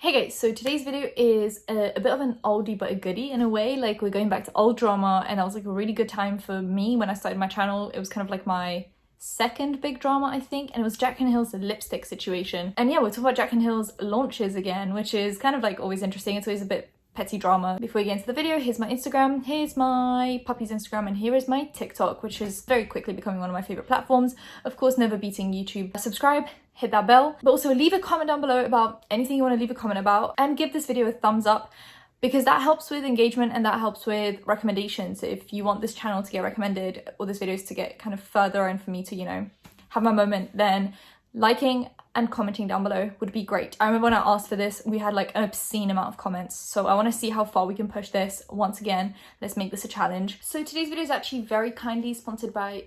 Hey guys, so today's video is a bit of an oldie but a goodie in a way. Like, we're going back to old drama, and that was like a really good time for me when I started my channel. It was kind of like my second big drama, I think, and it was Jaclyn Hill's lipstick situation. And yeah, we're talking about Jaclyn Hill's launches again, which is kind of like always interesting. It's always a bit petty drama. Before we get into the video, here's my Instagram, here's my puppy's Instagram, and here is my TikTok, which is very quickly becoming one of my favorite platforms. Of course, never beating YouTube. Subscribe, hit that bell, but also leave a comment down below about anything you want to leave a comment about, and give this video a thumbs up because that helps with engagement and that helps with recommendations. If you want this channel to get recommended or this videos to get kind of further and for me to, you know, have my moment, then liking and commenting down below would be great. I remember when I asked for this, we had like an obscene amount of comments, so I want to see how far we can push this. Once again, let's make this a challenge. So today's video is actually very kindly sponsored by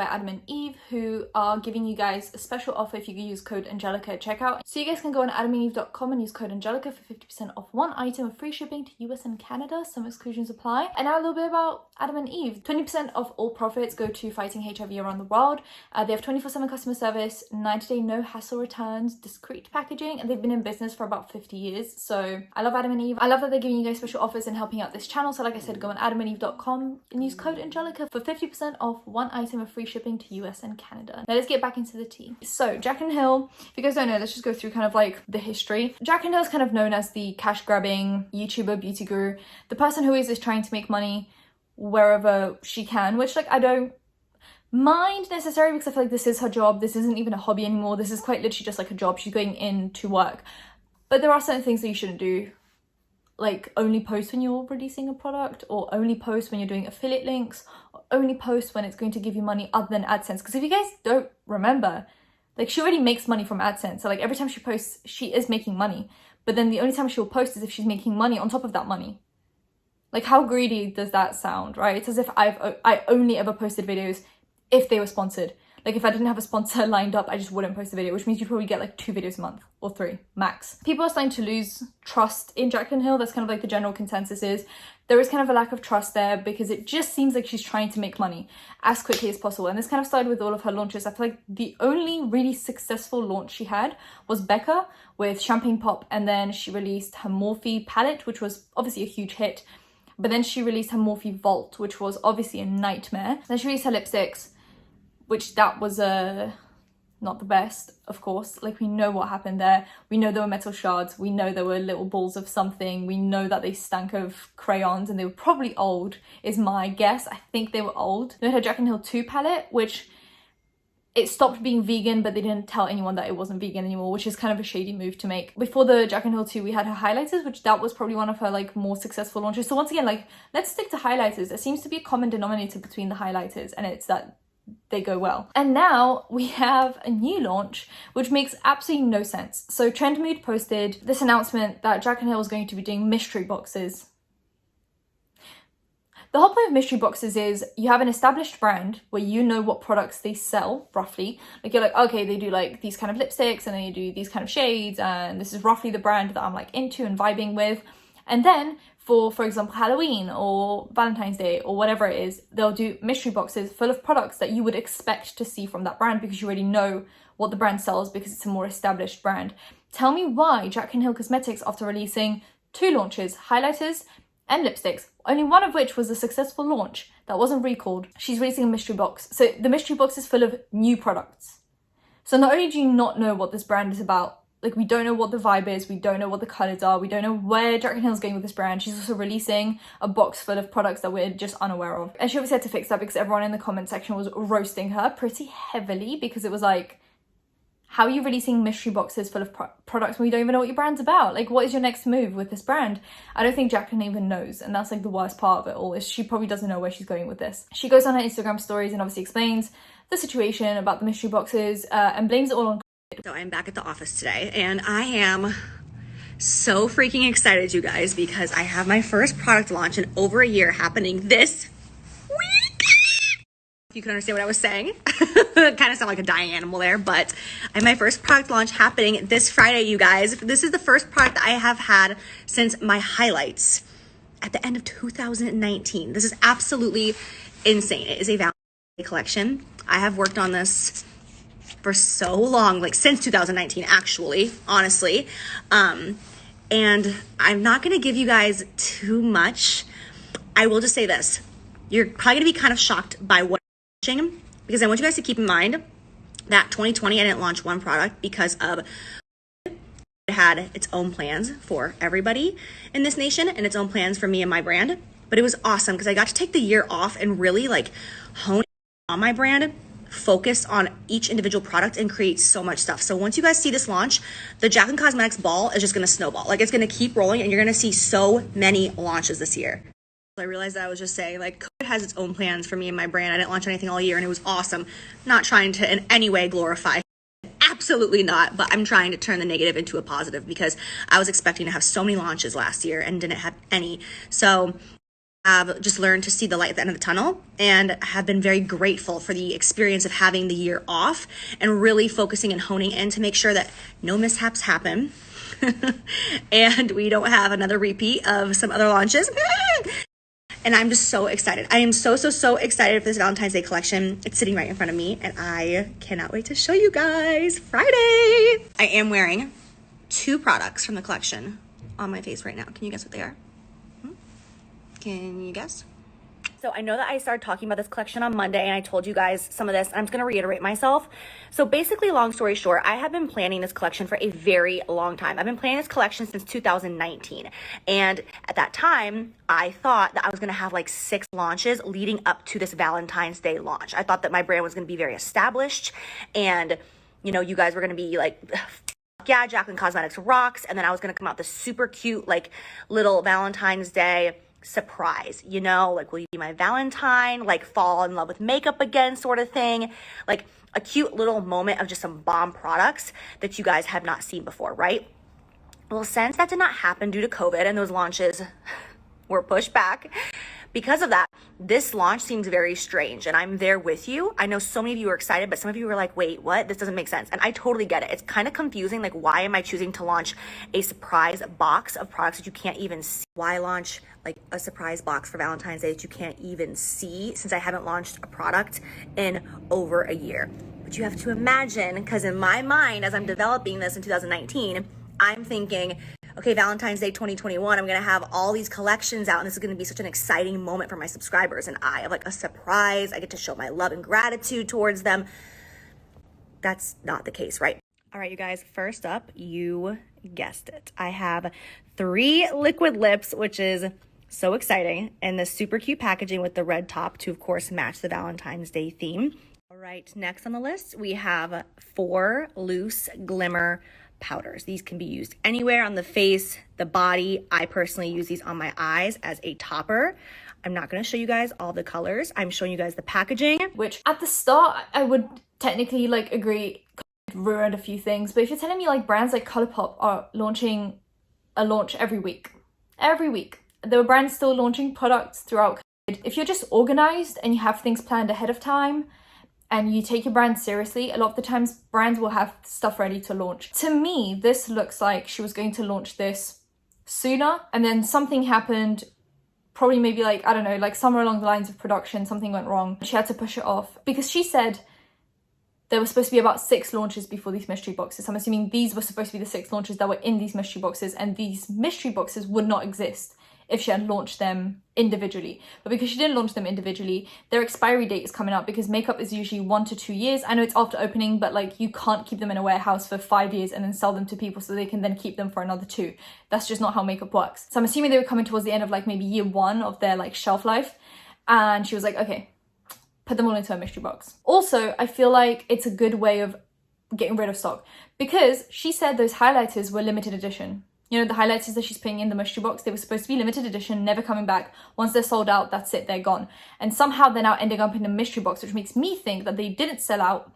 Adam and Eve, who are giving you guys a special offer if you use code Angelika at checkout. So you guys can go on adamandeve.com and use code Angelika for 50% off one item of free shipping to US and Canada. Some exclusions apply. And now a little bit about Adam and Eve. 20% of all profits go to fighting HIV around the world. They have 24/7 customer service, 90-day no hassle returns, discreet packaging, and they've been in business for about 50 years. So I love Adam and Eve. I love that they're giving you guys special offers and helping out this channel. So like I said, go on adamandeve.com and use code Angelika for 50% off one item of free shipping to US and Canada. Now let's get back into the tea. So Jaclyn Hill, if you guys don't know, let's just go through kind of like the history. Jaclyn Hill is kind of known as the cash grabbing YouTuber, beauty guru, the person who is trying to make money wherever she can, which like I don't mind necessarily because I feel like this is her job. This isn't even a hobby anymore. This is quite literally just like a job. She's going in to work. But there are certain things that you shouldn't do, like only post when you're releasing a product, or only post when you're doing affiliate links, or only post when it's going to give you money other than AdSense. Because if you guys don't remember, like she already makes money from AdSense. So like every time she posts, she is making money. But then the only time she'll post is if she's making money on top of that money. Like, how greedy does that sound, right? It's as if I only ever posted videos if they were sponsored. Like, if I didn't have a sponsor lined up, I just wouldn't post a video, which means you probably get like 2 videos a month or 3 max. People are starting to lose trust in Jaclyn Hill. That's kind of like the general consensus is. There is kind of a lack of trust there because it just seems like she's trying to make money as quickly as possible. And this kind of started with all of her launches. I feel like the only really successful launch she had was Becca with Champagne Pop, and then she released her Morphe palette, which was obviously a huge hit. But then she released her Morphe Vault, which was obviously a nightmare. Then she released her lipsticks, which that was not the best, of course. Like, we know what happened there. We know there were metal shards. We know there were little balls of something. We know that they stank of crayons and they were probably old, is my guess. I think they were old. Then her Jaclyn Hill 2 palette, which it stopped being vegan, but they didn't tell anyone that it wasn't vegan anymore, which is kind of a shady move to make. Before the Jaclyn Hill 2, we had her highlighters, which that was probably one of her like more successful launches. So once again, like, let's stick to highlighters. There seems to be a common denominator between the highlighters, and it's that they go well. And now we have a new launch, which makes absolutely no sense. So Trend Mood posted this announcement that Jaclyn Hill was going to be doing mystery boxes. The whole point of mystery boxes is you have an established brand where you know what products they sell roughly. Like, you're like, okay, they do like these kind of lipsticks and they do these kind of shades, and this is roughly the brand that I'm like into and vibing with. And then for example, Halloween or Valentine's Day or whatever it is, they'll do mystery boxes full of products that you would expect to see from that brand because you already know what the brand sells because it's a more established brand. Tell me why Jaclyn Hill Cosmetics, after releasing 2 launches, highlighters and lipsticks, only one of which was a successful launch that wasn't recalled, she's releasing a mystery box. So the mystery box is full of new products. So not only do you not know what this brand is about, like, we don't know what the vibe is, we don't know what the colors are, we don't know where Jaclyn Hill's going with this brand. She's also releasing a box full of products that we're just unaware of. And she obviously had to fix that because everyone in the comment section was roasting her pretty heavily because it was like, how are you releasing mystery boxes full of products when you don't even know what your brand's about? Like, what is your next move with this brand? I don't think Jaclyn even knows, and that's like the worst part of it all, is she probably doesn't know where she's going with this. She goes on her Instagram stories and obviously explains the situation about the mystery boxes and blames it all on. So I'm back at the office today, and I am so freaking excited, you guys, because I have my first product launch in over a year happening this week. If you can understand what I was saying. Kind of sound like a dying animal there, but I have my first product launch happening this Friday, you guys. This is the first product I have had since my highlights at the end of 2019. This is absolutely insane. It is a Valentine collection. I have worked on this for so long, like since 2019, actually, honestly. And I'm not going to give you guys too much. I will just say this. You're probably going to be kind of shocked by what I'm launching, because I want you guys to keep in mind that 2020, I didn't launch one product because of it had its own plans for everybody in this nation and its own plans for me and my brand. But it was awesome because I got to take the year off and really like hone on my brand, focus on each individual product, and create so much stuff. So once you guys see this launch, the Jaclyn Cosmetics ball is just going to snowball. Like, it's going to keep rolling, and you're going to see so many launches this year. I realized that I was just saying, like, COVID has its own plans for me and my brand. I didn't launch anything all year, and it was awesome. Not trying to in any way glorify, absolutely not, but I'm trying to turn the negative into a positive, because I was expecting to have so many launches last year and didn't have any. So I've just learned to see the light at the end of the tunnel, and have been very grateful for the experience of having the year off and really focusing and honing in to make sure that no mishaps happen and we don't have another repeat of some other launches. And I'm just so excited. I am so excited for this Valentine's Day collection. It's sitting right in front of me, and I cannot wait to show you guys Friday. I am wearing 2 products from the collection on my face right now. Can you guess what they are? Can you guess? So I know that I started talking about this collection on Monday, and I told you guys some of this. I'm just going to reiterate myself. So basically, long story short, I have been planning this collection for a very long time. I've been planning this collection since 2019. And at that time, I thought that I was going to have like 6 launches leading up to this Valentine's Day launch. I thought that my brand was going to be very established, and, you know, you guys were going to be like, yeah, Jaclyn Cosmetics rocks. And then I was going to come out this super cute, like, little Valentine's Day surprise, you know, like, will you be my Valentine, like, fall in love with makeup again sort of thing, like a cute little moment of just some bomb products that you guys have not seen before, right? Well, since that did not happen due to COVID and those launches were pushed back, because of that, this launch seems very strange, and I'm there with you. I know so many of you are excited, but some of you are like, wait, what? This doesn't make sense. And I totally get it. It's kind of confusing. Like, why am I choosing to launch a surprise box of products that you can't even see? Why launch like a surprise box for Valentine's Day that you can't even see, since I haven't launched a product in over a year? But you have to imagine, because in my mind, as I'm developing this in 2019, I'm thinking, okay, Valentine's Day 2021, I'm going to have all these collections out, and this is going to be such an exciting moment for my subscribers, and I have like a surprise. I get to show my love and gratitude towards them. That's not the case, right? All right, you guys, first up, you guessed it. I have 3 liquid lips, which is so exciting, and this super cute packaging with the red top to, of course, match the Valentine's Day theme. All right, next on the list, we have 4 loose glimmer powders. These can be used anywhere on the face, the body. I personally use these on my eyes as a topper. I'm not going to show you guys all the colors. I'm showing you guys the packaging. Which at the start, I would technically like agree ruined a few things. But if you're telling me like brands like ColourPop are launching a launch every week, there were brands still launching products throughout COVID. If you're just organized and you have things planned ahead of time, and you take your brand seriously, a lot of the times brands will have stuff ready to launch. To me, this looks like she was going to launch this sooner, and then something happened, probably maybe like, I don't know, like somewhere along the lines of production, something went wrong. She had to push it off, because she said there was supposed to be about 6 launches before these mystery boxes. I'm assuming these were supposed to be the 6 launches that were in these mystery boxes, and these mystery boxes would not exist if she had launched them individually. But because she didn't launch them individually, their expiry date is coming up, because makeup is usually 1 to 2 years. I know it's after opening, but like, you can't keep them in a warehouse for 5 years and then sell them to people so they can then keep them for another 2. That's just not how makeup works. So I'm assuming they were coming towards the end of like maybe year 1 of their like shelf life. And she was like, okay, put them all into a mystery box. Also, I feel like it's a good way of getting rid of stock, because she said those highlighters were limited edition. You know, the highlighters that she's putting in the mystery box, they were supposed to be limited edition, never coming back. Once they're sold out, that's it, they're gone. And somehow they're now ending up in a mystery box, which makes me think that they didn't sell out.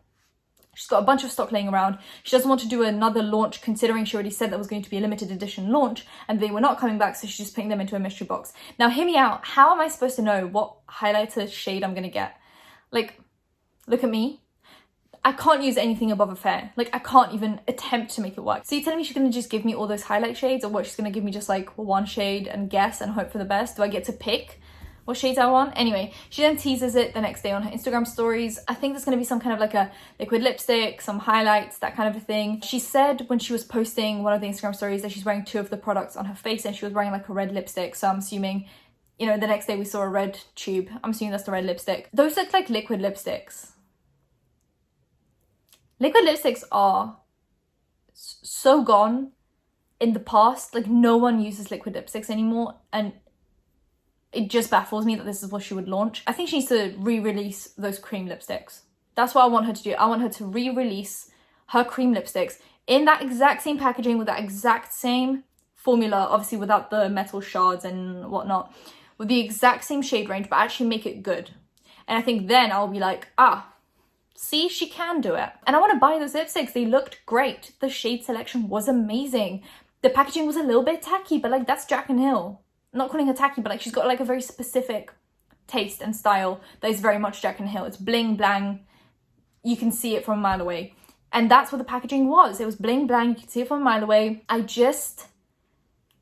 She's got a bunch of stock laying around. She doesn't want to do another launch, considering she already said that was going to be a limited edition launch, and they were not coming back, so she's just putting them into a mystery box. Now, hear me out. How am I supposed to know what highlighter shade I'm going to get? Like, look at me. I can't use anything above a fair. Like, I can't even attempt to make it work. So you're telling me she's going to just give me all those highlight shades, or what, she's going to give me just like 1 shade and guess and hope for the best? Do I get to pick what shades I want. Anyway, she then teases it the next day on her Instagram stories. I think there's going to be some kind of like a liquid lipstick, some highlights, that kind of a thing. She said when she was posting one of the Instagram stories that she's wearing 2 of the products on her face, and she was wearing like a red lipstick. So I'm assuming, you know, the next day we saw a red tube. I'm assuming that's the red lipstick. Those look like liquid lipsticks. Liquid lipsticks are so gone in the past. Like, no one uses liquid lipsticks anymore, and it just baffles me that this is what she would launch. I think she needs to re-release those cream lipsticks. That's what I want her to do. I want her to re-release her cream lipsticks in that exact same packaging with that exact same formula, obviously without the metal shards and whatnot, with the exact same shade range, but actually make it good. And I think then I'll be like, see, she can do it. And I want to buy those lipsticks. They looked great. The shade selection was amazing. The packaging was a little bit tacky, but like, that's Jaclyn Hill. I'm not calling her tacky, but like, she's got like a very specific taste and style that is very much Jaclyn Hill. It's bling blang. You can see it from a mile away. And that's what the packaging was. It was bling blang. You can see it from a mile away.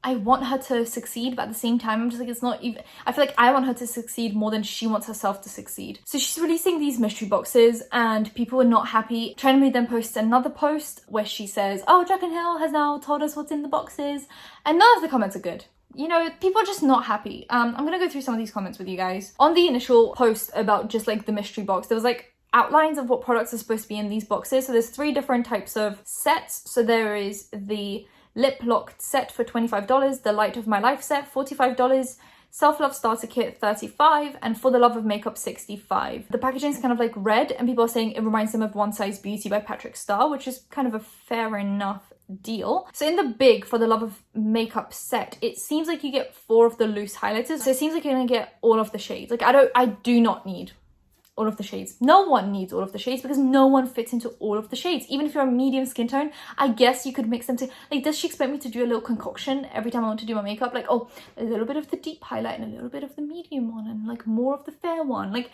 I want her to succeed, but at the same time, I'm just like, it's not even, I feel like I want her to succeed more than she wants herself to succeed. So she's releasing these mystery boxes and people are not happy. Trend Mood then posts another post where she says, oh, Jaclyn Hill has now told us what's in the boxes. And none of the comments are good. You know, people are just not happy. I'm gonna go through some of these comments with you guys. On the initial post about just like the mystery box, there was like outlines of what products are supposed to be in these boxes. So there's 3 different types of sets. So there is the Lip Locked set for $25, the Light of My Life set, $45, Self-Love Starter Kit, $35, and For the Love of Makeup, $65. The packaging is kind of like red, and people are saying it reminds them of One Size Beauty by Patrick Starr, which is kind of a fair enough deal. So in the big For the Love of Makeup set, it seems like you get 4 of the loose highlighters. So it seems like you're gonna get all of the shades. Like, I do not need all of the shades. No one needs all of the shades because no one fits into all of the shades. Even if you're a medium skin tone, I guess you could mix them to, like, does she expect me to do a little concoction every time I want to do my makeup? Like, oh, a little bit of the deep highlight and a little bit of the medium one and like more of the fair one. Like,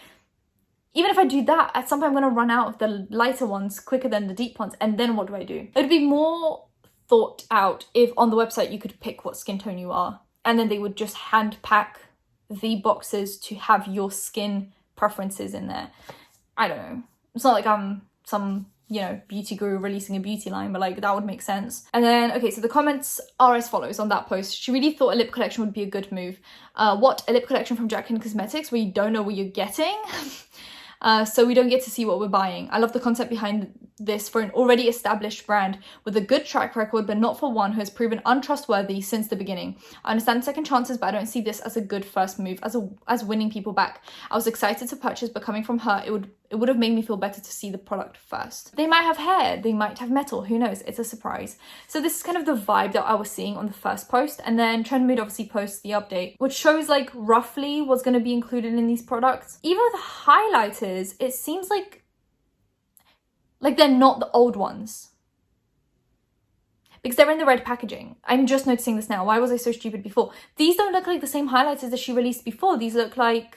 even if I do that, at some point I'm gonna run out of the lighter ones quicker than the deep ones. And then what do I do? It'd be more thought out if on the website you could pick what skin tone you are, and then they would just hand pack the boxes to have your skin preferences in there. I don't know. It's not like I'm some, you know, beauty guru releasing a beauty line, but like, that would make sense. And then, okay, so the comments are as follows on that post. She really thought a lip collection would be a good move. What, a lip collection from Jaclyn Cosmetics where you don't know what you're getting? So we don't get to see what we're buying. I love the concept behind this for an already established brand with a good track record, but not for one who has proven untrustworthy since the beginning. I understand second chances, but I don't see this as a good first move, as winning people back. I was excited to purchase, but coming from her, it would have made me feel better to see the product first. They might have hair, they might have metal, who knows? It's a surprise. So this is kind of the vibe that I was seeing on the first post, and then Trend Mood obviously posts the update, which shows like roughly what's going to be included in these products. Even with highlighters, it seems like they're not the old ones. Because they're in the red packaging. I'm just noticing this now. Why was I so stupid before? These don't look like the same highlighters that she released before. These look like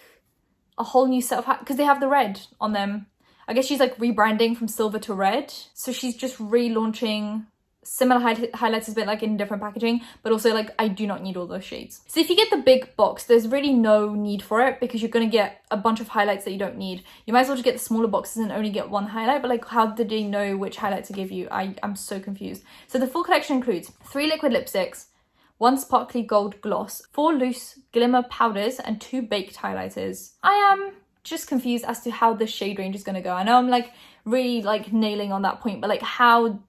a whole new set of because they have the red on them. I guess she's like rebranding from silver to red. So she's just relaunching similar highlighters, but like in different packaging, but also like I do not need all those shades. So if you get the big box, there's really no need for it because you're gonna get a bunch of highlights that you don't need. You might as well just get the smaller boxes and only get one highlight, but like how did they know which highlight to give you? I'm so confused. So the full collection includes 3 liquid lipsticks, 1 sparkly gold gloss, 4 loose glimmer powders, and 2 baked highlighters. I am just confused as to how the shade range is gonna go. I know I'm like really like nailing on that point, but like how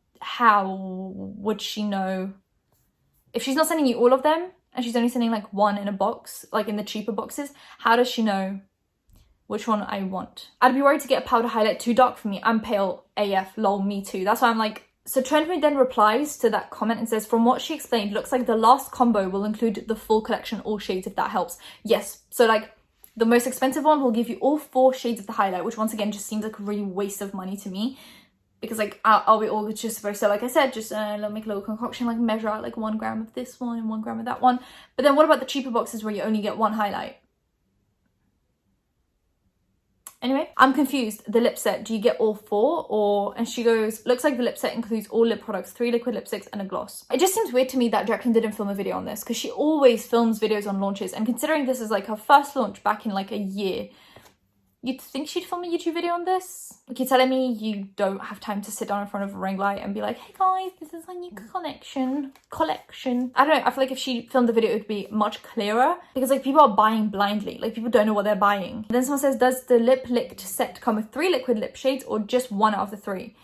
would she know if she's not sending you all of them and she's only sending like 1 in a box, like in the cheaper boxes? How does she know which one I want? I'd be worried to get a powder highlight too dark for me. I'm pale AF, lol, me too. That's why I'm like, so Trend Mood then replies to that comment and says, from what she explained, looks like the last combo will include the full collection, all shades, if that helps. Yes, so like the most expensive one will give you all 4 shades of the highlight, which once again just seems like a really waste of money to me. Because like, are we all just supposed to, like I said, just make a little concoction, like measure out like 1 gram of this one and 1 gram of that one. But then what about the cheaper boxes where you only get 1 highlight? Anyway, I'm confused. The lip set, do you get all 4? Or, and she goes, looks like the lip set includes all lip products, 3 liquid lipsticks and a gloss. It just seems weird to me that Jaclyn didn't film a video on this, because she always films videos on launches, and considering this is like her first launch back in like a year, you'd think she'd film a YouTube video on this? Like, you're telling me you don't have time to sit down in front of a ring light and be like, hey guys, this is our new collection. I don't know, I feel like if she filmed the video, it would be much clearer, because like people are buying blindly, like people don't know what they're buying. Then someone says, does the lip licked set come with 3 liquid lip shades or just 1 out of the 3?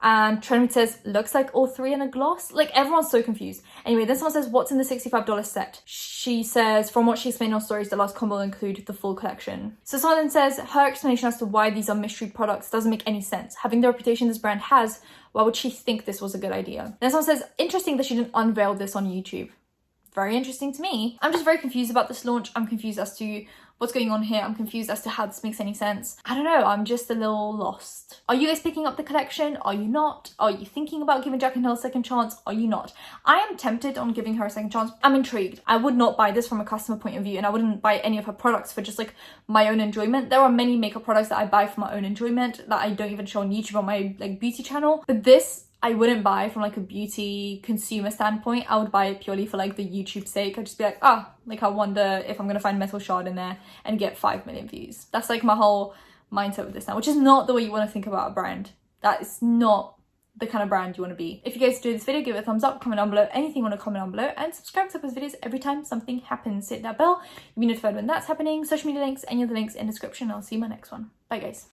And Trent says, looks like all 3 in a gloss. Like, everyone's so confused. Anyway, then someone says, what's in the $65 set? She says, from what she explained on stories, the last combo will include the full collection. So someone then says, her explanation as to why these are mystery products doesn't make any sense. Having the reputation this brand has, why would she think this was a good idea? Then someone says, interesting that she didn't unveil this on YouTube. Very interesting to me. I'm just very confused about this launch. I'm confused as to what's going on here. I'm confused as to how this makes any sense. I don't know, I'm just a little lost. Are you guys picking up the collection? Are you not? Are you thinking about giving Jaclyn Hill a second chance? Are you not? I am tempted on giving her a second chance. I'm intrigued. I would not buy this from a customer point of view, and I wouldn't buy any of her products for just like my own enjoyment. There are many makeup products that I buy for my own enjoyment that I don't even show on YouTube on my like beauty channel. But this, I wouldn't buy from like a beauty consumer standpoint. I would buy it purely for like the YouTube sake. I'd just be like, like I wonder if I'm gonna find Metal Shard in there and get 5 million views. That's like my whole mindset with this now, which is not the way you want to think about a brand. That is not the kind of brand you want to be. If you guys do this video, give it a thumbs up, comment down below anything you want to comment down below, and subscribe to post videos every time something happens. Hit that bell, you'll be notified when that's happening. Social media links, any of the links in the description. I'll see you in my next one. Bye guys.